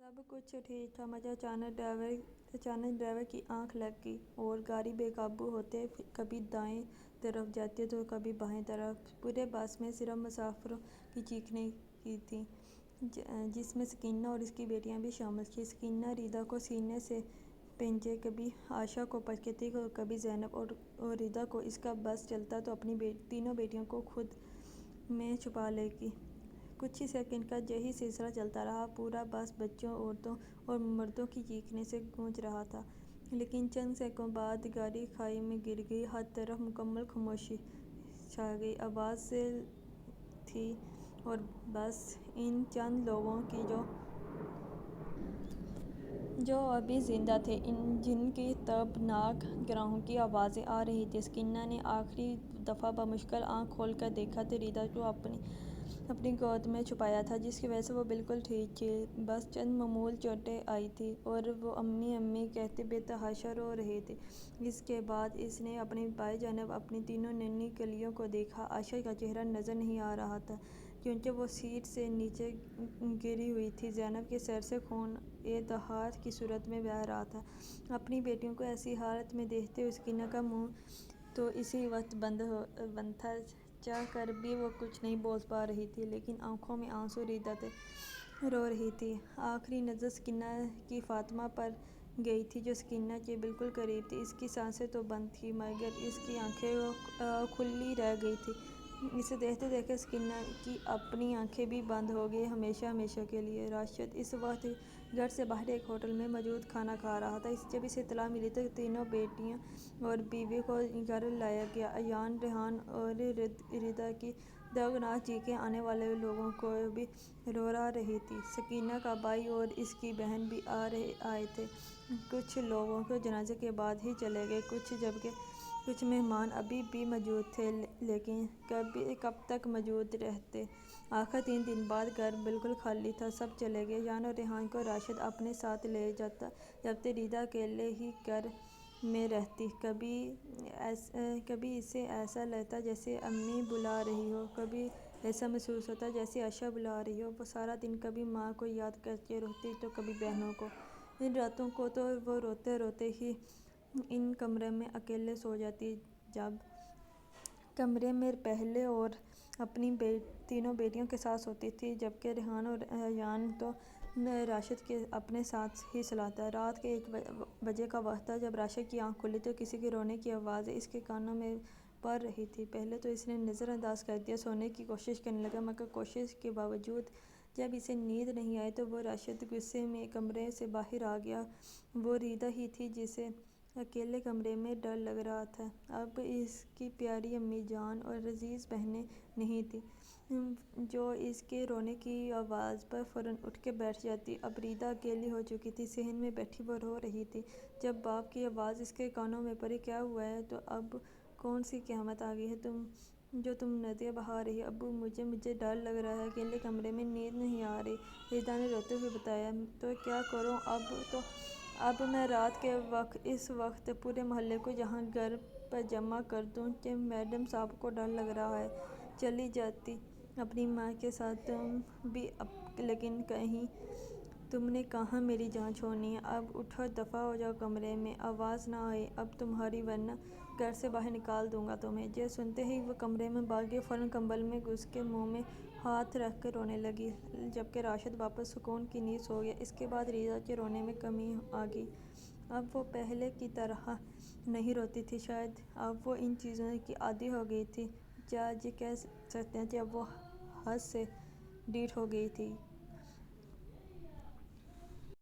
سب کچھ ٹھیک تھا مگر اچانک ڈرائیور کی آنکھ لگ گئی اور گاڑی بے قابو ہوتے کبھی دائیں طرف جاتی تو کبھی بائیں طرف۔ پورے بس میں صرف مسافروں کی چیخیں ہی تھیں، جس میں سکینہ اور اس کی بیٹیاں بھی شامل تھیں۔ سکینہ ریدا کو سینے سے پنجے، کبھی عائشہ کو پکڑتی، کبھی زینب اور ریدا کو۔ اس کا بس چلتا تو اپنی تینوں بیٹیوں کو خود میں چھپا لے گی۔ کچھ ہی سیکنڈ کا یہی سلسلہ چلتا رہا۔ پورا بس بچوں، عورتوں اور مردوں کی چیخنے سے گونج رہا تھا۔ لیکن چند سیکنڈ بعد گاڑی کھائی میں گر گئی۔ ہر طرف مکمل خاموشی چھا گئی۔ آوازیں تھیں اور بس ان چند لوگوں کی جو ابھی زندہ تھے، جن کی تابناک گروہوں کی آوازیں آ رہی تھیں۔ سکینہ نے آخری دفعہ بمشکل آنکھ کھول کر دیکھا تو ریدا کو اپنی گود میں چھپایا تھا، جس کی وجہ سے وہ بالکل ٹھیک تھی۔ بس چند معمولی چوٹیں آئی تھیں اور وہ امی امی کہتے بے تحاشا رو رہے تھے۔ اس کے بعد اس نے اپنی بائیں جانب اپنی تینوں ننھی کلیوں کو دیکھا۔ عائشہ کا چہرہ نظر نہیں آ رہا تھا کیونکہ وہ سیٹ سے نیچے گری ہوئی تھی۔ زینب کے سر سے خون دھار کی صورت میں بہہ رہا تھا۔ اپنی بیٹیوں کو ایسی حالت میں دیکھتے ہوئے سکینہ کا منہ تو اسی وقت بند تھا۔ چاہ کر بھی وہ کچھ نہیں بول پا رہی تھی، لیکن آنکھوں میں آنسو ریدا رو رہی تھی۔ آخری نظر سکینہ کی فاطمہ پر گئی تھی، جو سکینہ کے بالکل قریب تھی۔ اس کی سانسیں تو بند تھیں مگر اس کی آنکھیں کھلی رہ گئی تھیں۔ اسے دیکھتے دیکھتے سکینہ کی اپنی آنکھیں بھی بند ہو گئیں، ہمیشہ ہمیشہ کے لیے۔ راشد اس وقت گھر سے باہر ایک ہوٹل میں موجود کھانا کھا رہا تھا۔ جب اسے اطلاع ملی تو تینوں بیٹیوں اور بیوی کو گھر لایا گیا۔ ایان، ریحان اور ریدا کی دردناک چیخیں آنے والے لوگوں کو بھی رلا رہی تھیں۔ سکینہ کا بھائی اور اس کی بہن بھی آئے تھے۔ کچھ لوگ جنازے کے بعد ہی چلے گئے، جبکہ کچھ مہمان ابھی بھی موجود تھے، لیکن کب تک موجود رہتے۔ آخر 3 دن بعد گھر بالکل خالی تھا، سب چلے گئے۔ ایان اور ریحان کو راشد اپنے ساتھ لے جاتا، جبکہ ریدا اکیلے ہی گھر میں رہتی۔ کبھی اسے ایسا لگتا جیسے امی بلا رہی ہوں، کبھی ایسا محسوس ہوتا جیسے عائشہ بلا رہی ہو۔ وہ سارا دن کبھی ماں کو یاد کرتی رہتی تو کبھی بہنوں کو۔ ان راتوں کو تو وہ روتے روتے ہی ان کمرے میں اکیلے سو جاتی۔ جب کمرے میں پہلے وہ اپنی تینوں بیٹیوں کے ساتھ سوتی تھی، جبکہ ریحان اور ایان تو راشد کے اپنے ساتھ ہی سلاتا۔ رات کے 1 بجے کا وقت تھا جب راشد کی آنکھ کھلی تو کسی کے رونے کی آوازیں اس کے کانوں میں پڑ رہی تھیں۔ پہلے تو اس نے نظر انداز کر دیا، سونے کی کوشش کرنے لگا، مگر کوشش کے باوجود جب اسے نیند نہیں آئی تو وہ راشد غصے میں کمرے سے باہر آ گیا۔ وہ ریدا ہی تھی جسے اکیلے کمرے میں ڈر لگ رہا تھا۔ اب اس کی پیاری امی جان اور عزیز بہنیں نہیں تھیں جو اس کے رونے کی آواز پر فوراً اٹھ کے بیٹھ جاتی۔ اب ریدا اکیلی ہو چکی تھی، صحن میں بیٹھی وہ رو رہی تھی۔ جب باپ کی آواز اس کے کانوں میں پڑی، کیا ہوا ہے؟ تو اب کون سی قیامت آ گئی ہے جو تم ندیاں بہا رہی ہو؟ ابو مجھے ڈر لگ رہا ہے، اکیلے کمرے میں نیند نہیں آ رہی، ریدا نے روتے ہوئے بتایا۔ تو کیا کروں اب میں رات کے اس وقت پورے محلے کو یہاں گھر پر جمع کر دوں کہ میڈم صاحبہ کو ڈر لگ رہا ہے؟ چلی جاتی اپنی ماں کے ساتھ تم بھی، لیکن کہیں تم نے کہاں میری جان چھوڑنی ہے؟ اب اٹھو، دفعہ ہو جاؤ کمرے میں، آواز نہ آئے اب تمہاری، ورنہ گھر سے باہر نکال دوں گا تمہیں۔ یہ سنتے ہی وہ کمرے میں بھاگ گئی، فوراً کمبل میں گھس کے منہ میں ہاتھ رکھ کر رونے لگی، جبکہ راشد واپس سکون کی نیند سو گیا۔ اس کے بعد ریدا کے رونے میں کمی آ گئی۔ اب وہ پہلے کی طرح نہیں روتی تھی، شاید اب وہ ان چیزوں کی عادی ہو گئی تھی، یا یہ کہہ سکتے ہیں کہ اب وہ حد سے ڈھیٹ ہو گئی تھی۔